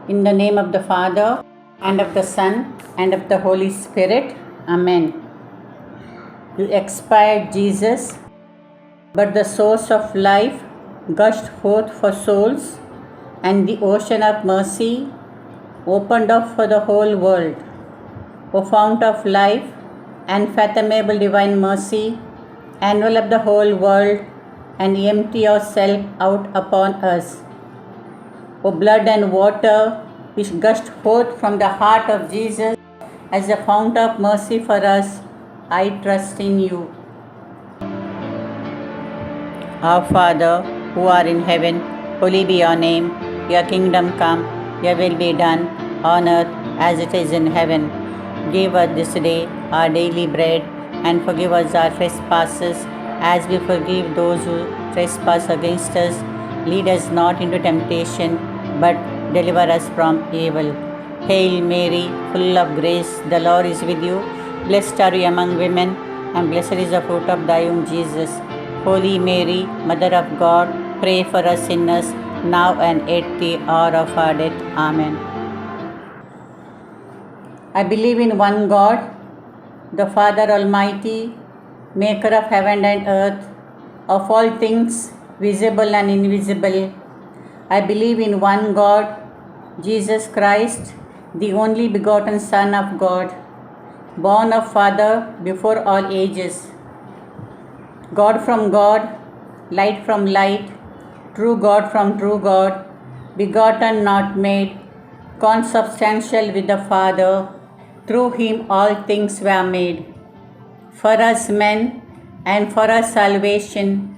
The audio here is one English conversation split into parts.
In the name of the Father, and of the Son, and of the Holy Spirit. Amen. You expired, Jesus, but the source of life gushed forth for souls, and the ocean of mercy opened up for the whole world. O fount of life, unfathomable divine mercy, envelop the whole world and empty yourself out upon us. O blood and water which gushed forth from the heart of Jesus as a fount of mercy for us, I trust in you. Our Father, who art in heaven, holy be your name. Your kingdom come, your will be done, on earth as it is in heaven. Give us this day our daily bread, and forgive us our trespasses, as we forgive those who trespass against us. Lead us not into temptation, but deliver us from evil. Hail Mary, full of grace, the Lord is with you. Blessed are you among women, and blessed is the fruit of thy womb, Jesus. Holy Mary, Mother of God, pray for us sinners, now and at the hour of our death. Amen. I believe in one God, the Father Almighty, maker of heaven and earth, of all things visible and invisible. I believe in one God, Jesus Christ, the only begotten Son of God, born of Father before all ages. God from God, light from light, true God from true God, begotten not made, consubstantial with the Father, through him all things were made. For us men and for our salvation,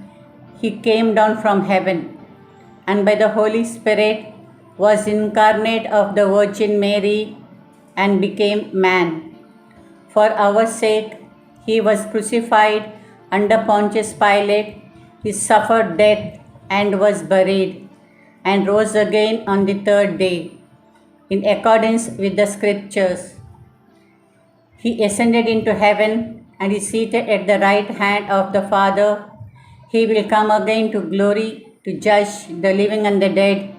he came down from heaven, and by the Holy Spirit was incarnate of the Virgin Mary and became man. For our sake, he was crucified under Pontius Pilate. He suffered death and was buried, and rose again on the third day, in accordance with the Scriptures. He ascended into heaven and is seated at the right hand of the Father. He will come again to glory to judge the living and the dead,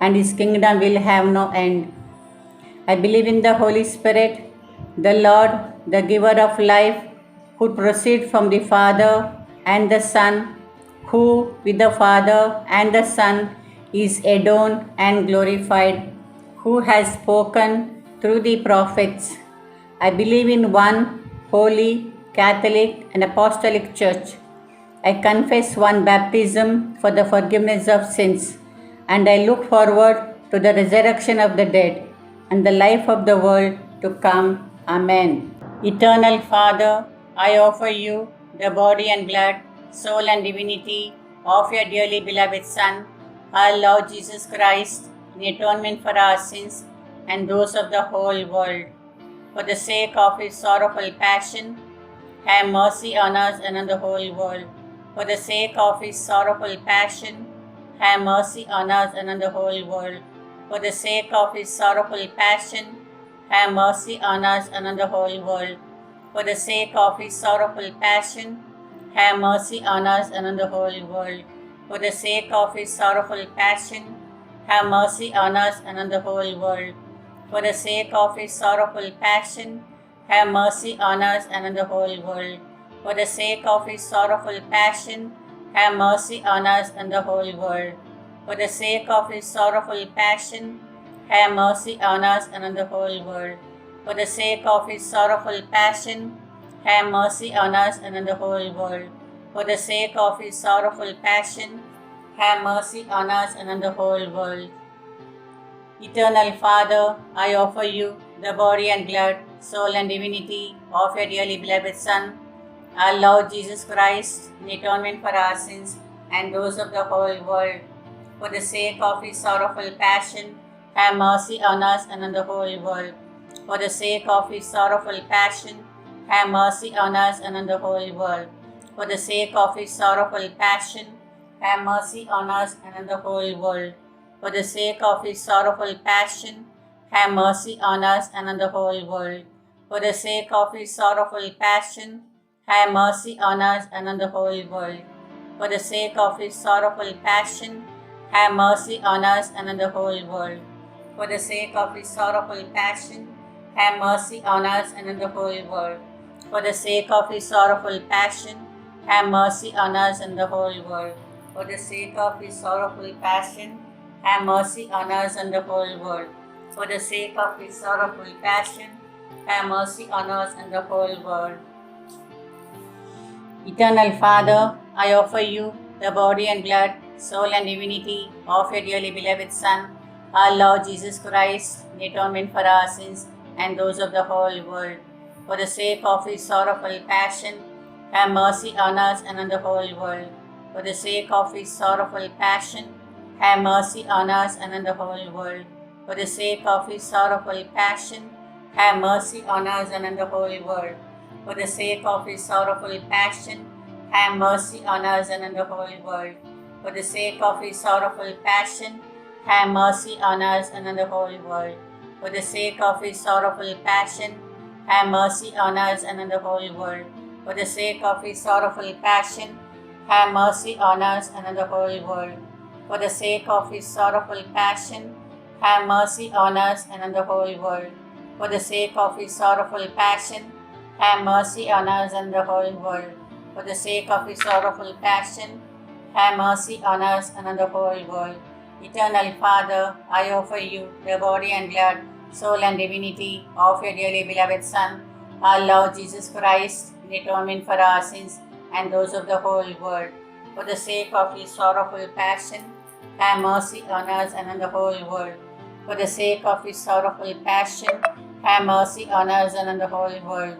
and his kingdom will have no end. I believe in the Holy Spirit, the Lord, the giver of life, who proceeds from the Father and the Son, who with the Father and the Son is adorned and glorified, who has spoken through the prophets. I believe in one holy, Catholic, and Apostolic Church. I confess one baptism for the forgiveness of sins, and I look forward to the resurrection of the dead and the life of the world to come. Amen. Eternal Father, I offer you the body and blood, soul and divinity of your dearly beloved Son, our Lord Jesus Christ, in atonement for our sins and those of the whole world. For the sake of his sorrowful passion, have mercy on us and on the whole world. For the sake of his sorrowful passion, have mercy on us and on the whole world. For the sake of his sorrowful passion, have mercy on us and on the whole world. For the sake of his sorrowful passion, have mercy on us and on the whole world. For the sake of his sorrowful passion, have mercy on us and on the whole world. For the sake of his sorrowful passion, have mercy on us and on the whole world. For the sake of his sorrowful passion, have mercy on us and the whole world. For the sake of his sorrowful passion, have mercy on us and on the whole world. For the sake of his sorrowful passion, have mercy on us and on the whole world. For the sake of his sorrowful passion, have mercy on us and on the whole world. Eternal Father, I offer you the body and blood, soul and divinity of your dearly beloved Son, our Lord Jesus Christ, in atonement for our sins and those of the whole world. For the sake of his sorrowful passion, have mercy on us and on the whole world. For the sake of his sorrowful passion, have mercy on us and on the whole world. For the sake of his sorrowful passion, have mercy on us and on the whole world. For the sake of his sorrowful passion, have mercy on us and on the whole world. For the sake of his sorrowful passion, have mercy on us and on the whole world. For the sake of his sorrowful passion, have mercy on us and on the whole world. For the sake of his sorrowful passion, have mercy on us and on the whole world. For the sake of his sorrowful passion, have mercy on us and the whole world. For the sake of his sorrowful passion, have mercy on us and the whole world. For the sake of his sorrowful passion, have mercy on us and the whole world. Eternal Father, I offer you the body and blood, soul and divinity of your dearly beloved Son, our Lord Jesus Christ, in atonement for our sins and those of the whole world. For the sake of his sorrowful passion, have mercy on us and on the whole world. For the sake of his sorrowful passion, have mercy on us and on the whole world. For the sake of his sorrowful passion, have mercy on us and on the whole world. For the sake of his sorrowful passion, have mercy on us and on the whole world. For the sake of his sorrowful passion, have mercy on us and on the whole world. For the sake of his sorrowful passion, have mercy on us and on the whole world. For the sake of his sorrowful passion, have mercy on us and on the whole world. For the sake of his sorrowful passion, have mercy on us and on the whole world. For the sake of his sorrowful passion, have mercy on us and the whole world. For the sake of his sorrowful passion, have mercy on us and on the whole world. Eternal Father, I offer you the body and blood, soul and divinity of your dearly beloved Son, our Lord Jesus Christ, in atonement for our sins and those of the whole world. For the sake of his sorrowful passion, have mercy on us and on the whole world. For the sake of his sorrowful passion, have mercy on us and on the whole world.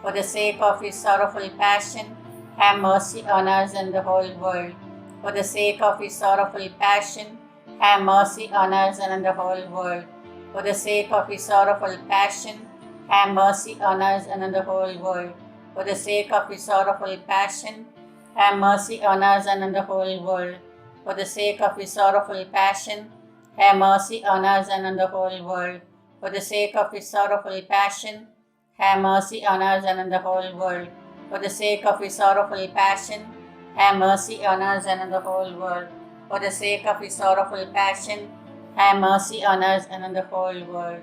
For the sake of his sorrowful passion, have mercy on us and the whole world. For the sake of his sorrowful passion, have mercy on us and on the whole world. For the sake of his sorrowful passion, have mercy on us and on the whole world. For the sake of his sorrowful passion, have mercy on us and on the whole world. For the sake of his sorrowful passion, have mercy on us and on the whole world. For the sake of his sorrowful passion, have mercy on us and on the whole world. For the sake of his sorrowful passion, have mercy on us and on the whole world. For the sake of his sorrowful passion, have mercy on us and on the whole world.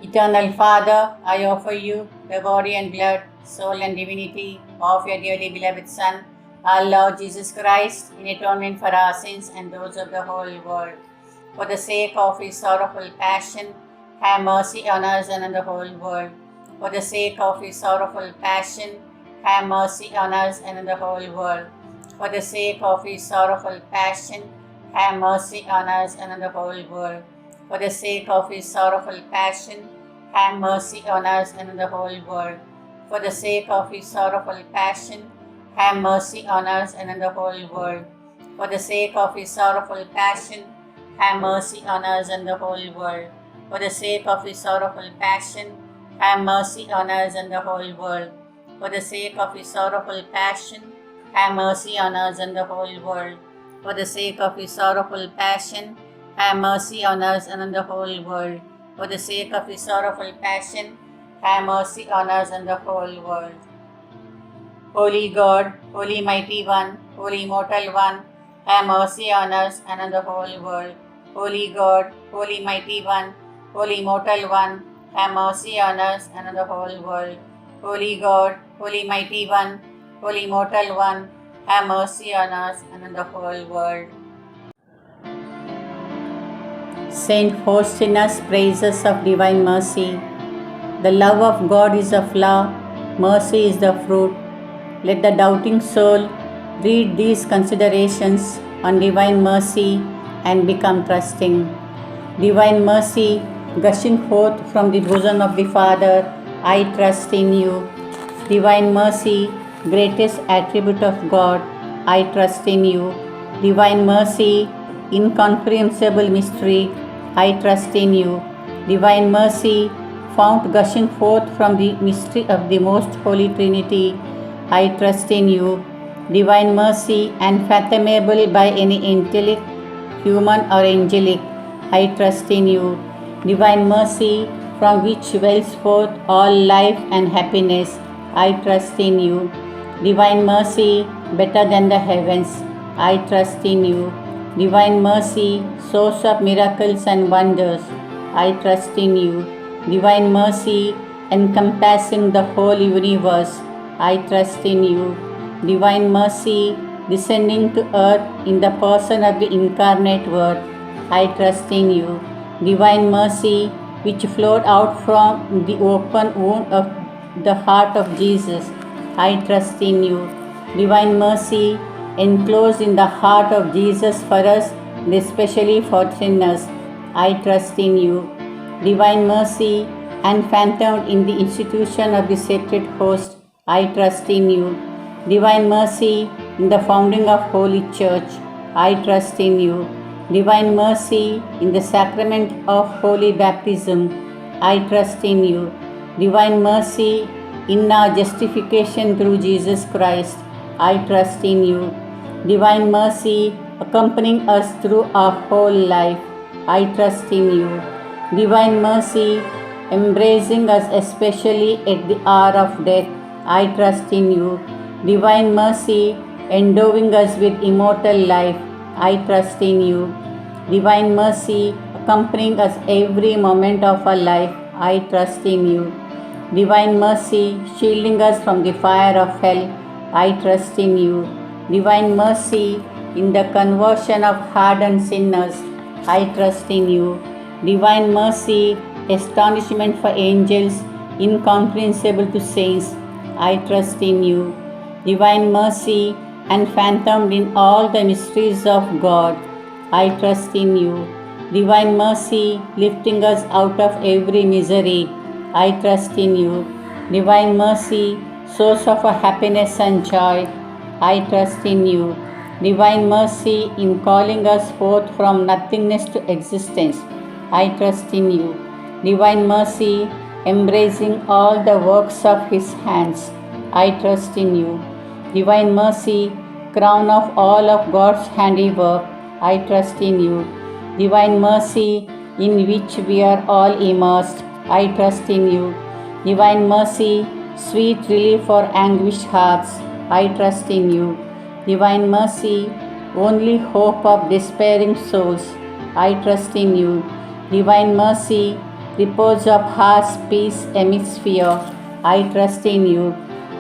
Eternal Father, I offer you the body and blood, soul and divinity of your dearly beloved Son, our Lord Jesus Christ, in atonement for our sins and those of the whole world. For the sake of his sorrowful passion, have mercy on us and on the whole world. For the sake of his sorrowful passion, have mercy on us and on the whole world. For the sake of his sorrowful passion, have mercy on us and on the whole world. For the sake of his sorrowful passion, have mercy on us and on the whole world. For the sake of his sorrowful passion, have mercy on us and on the whole world. For the sake of his sorrowful passion, have mercy on us and the whole world. For the sake of his sorrowful passion, have mercy on us and the whole world. For the sake of his sorrowful passion, have mercy on us and the whole world. For the sake of his sorrowful passion, have mercy on us and on the whole world. For the sake of his sorrowful passion, have mercy on us and the whole world. Holy God, Holy Mighty One, Holy Immortal One, have mercy on us and on the whole world. Holy God, Holy Mighty One, Holy Immortal One, have mercy on us and on the whole world. Holy God, Holy Mighty One, Holy Immortal One, have mercy on us and on the whole world. Saint Faustinus praises of divine mercy. The love of God is the flower, mercy is the fruit. Let the doubting soul read these considerations on divine mercy and become trusting. Divine mercy, gushing forth from the bosom of the Father, I trust in you. Divine mercy, greatest attribute of God, I trust in you. Divine mercy, incomprehensible mystery, I trust in you. Divine mercy, fount gushing forth from the mystery of the most holy Trinity, I trust in you. Divine mercy, unfathomable by any intellect, human or angelic, I trust in you. Divine mercy, from which wells forth all life and happiness, I trust in you. Divine mercy, better than the heavens, I trust in you. Divine mercy, source of miracles and wonders, I trust in you. Divine mercy, encompassing the whole universe, I trust in you. Divine mercy, descending to earth in the person of the incarnate Word, I trust in you. Divine mercy, which flowed out from the open wound of the heart of Jesus, I trust in you. Divine mercy, enclosed in the heart of Jesus for us, and especially for sinners, I trust in you. Divine mercy, unphantomed in the institution of the sacred host, I trust in you. Divine mercy, in the founding of Holy Church, I trust in you. Divine mercy, in the sacrament of Holy Baptism, I trust in you. Divine mercy, in our justification through Jesus Christ, I trust in you. Divine mercy, accompanying us through our whole life, I trust in you. Divine mercy, embracing us especially at the hour of death, I trust in you. Divine mercy, endowing us with immortal life, I trust in you. Divine mercy, accompanying us every moment of our life, I trust in you. Divine mercy, shielding us from the fire of hell, I trust in you. Divine mercy, in the conversion of hardened sinners, I trust in you. Divine mercy, astonishment for angels, incomprehensible to saints, I trust in you. Divine mercy, unphantomed in all the mysteries of God, I trust in you. Divine mercy, lifting us out of every misery, I trust in you. Divine mercy, source of our happiness and joy, I trust in you. Divine mercy, in calling us forth from nothingness to existence, I trust in you. Divine mercy, embracing all the works of His hands, I trust in you. Divine mercy, crown of all of God's handiwork, I trust in you. Divine mercy, in which we are all immersed, I trust in you. Divine mercy, sweet relief for anguished hearts, I trust in you. Divine mercy, only hope of despairing souls, I trust in you. Divine mercy, repose of heart's peace amidst fear, I trust in you.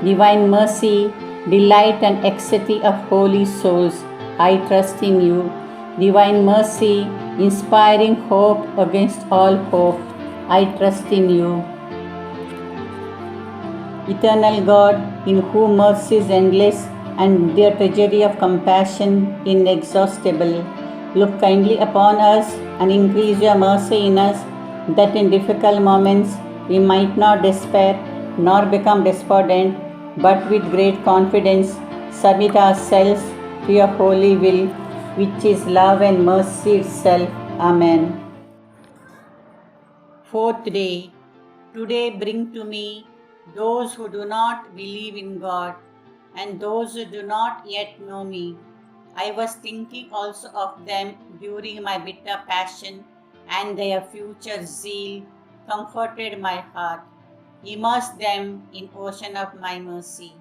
Divine mercy, delight and ecstasy of holy souls, I trust in you. Divine mercy, inspiring hope against all hope, I trust in you. Eternal God, in whom mercy is endless and their treasury of compassion inexhaustible, look kindly upon us and increase your mercy in us, that in difficult moments we might not despair nor become despondent, but with great confidence submit ourselves to your holy will, which is love and mercy itself. Amen. Fourth day. Today bring to me those who do not believe in God and those who do not yet know me. I was thinking also of them during my bitter passion, and their future zeal comforted my heart. Immerse them in ocean of my mercy.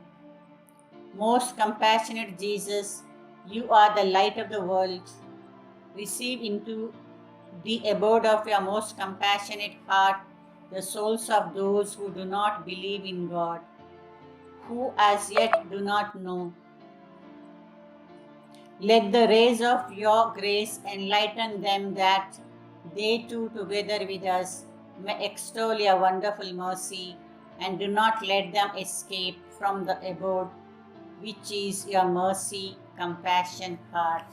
Most compassionate Jesus, you are the light of the world. Receive into the abode of your most compassionate heart the souls of those who do not believe in God, who as yet do not know. Let the rays of your grace enlighten them, that they too, together with us, may extol your wonderful mercy, and do not let them escape from the abode which is your mercy, compassion heart.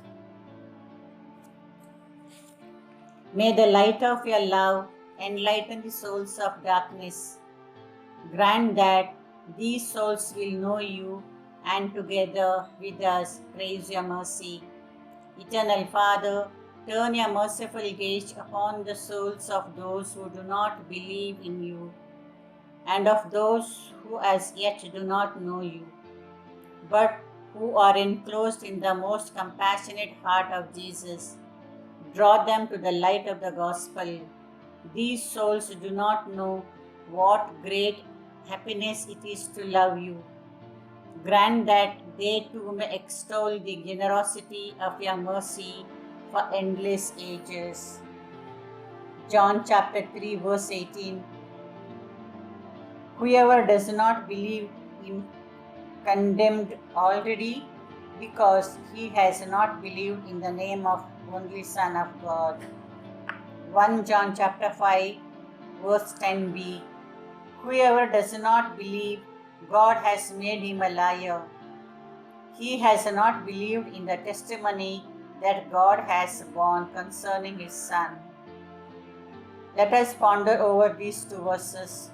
May the light of your love enlighten the souls of darkness. Grant that these souls will know you, and together with us praise your mercy. Eternal Father, turn your merciful gaze upon the souls of those who do not believe in you, and of those who as yet do not know you, but who are enclosed in the most compassionate heart of Jesus. Draw them to the light of the gospel. These souls do not know what great happiness it is to love you. Grant that they too may extol the generosity of your mercy for endless ages. John chapter 3 verse 18. Whoever does not believe him condemned already, because he has not believed in the name of only Son of God. 1 John chapter 5 verse 10b. Whoever does not believe God has made him a liar. He has not believed in the testimony that God has borne concerning his Son. Let us ponder over these two verses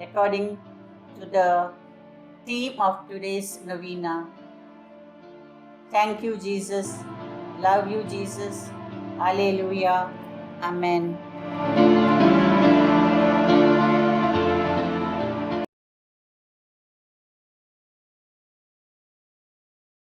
according to the theme of today's novena. Thank you, Jesus. Love you, Jesus. Alleluia. Amen.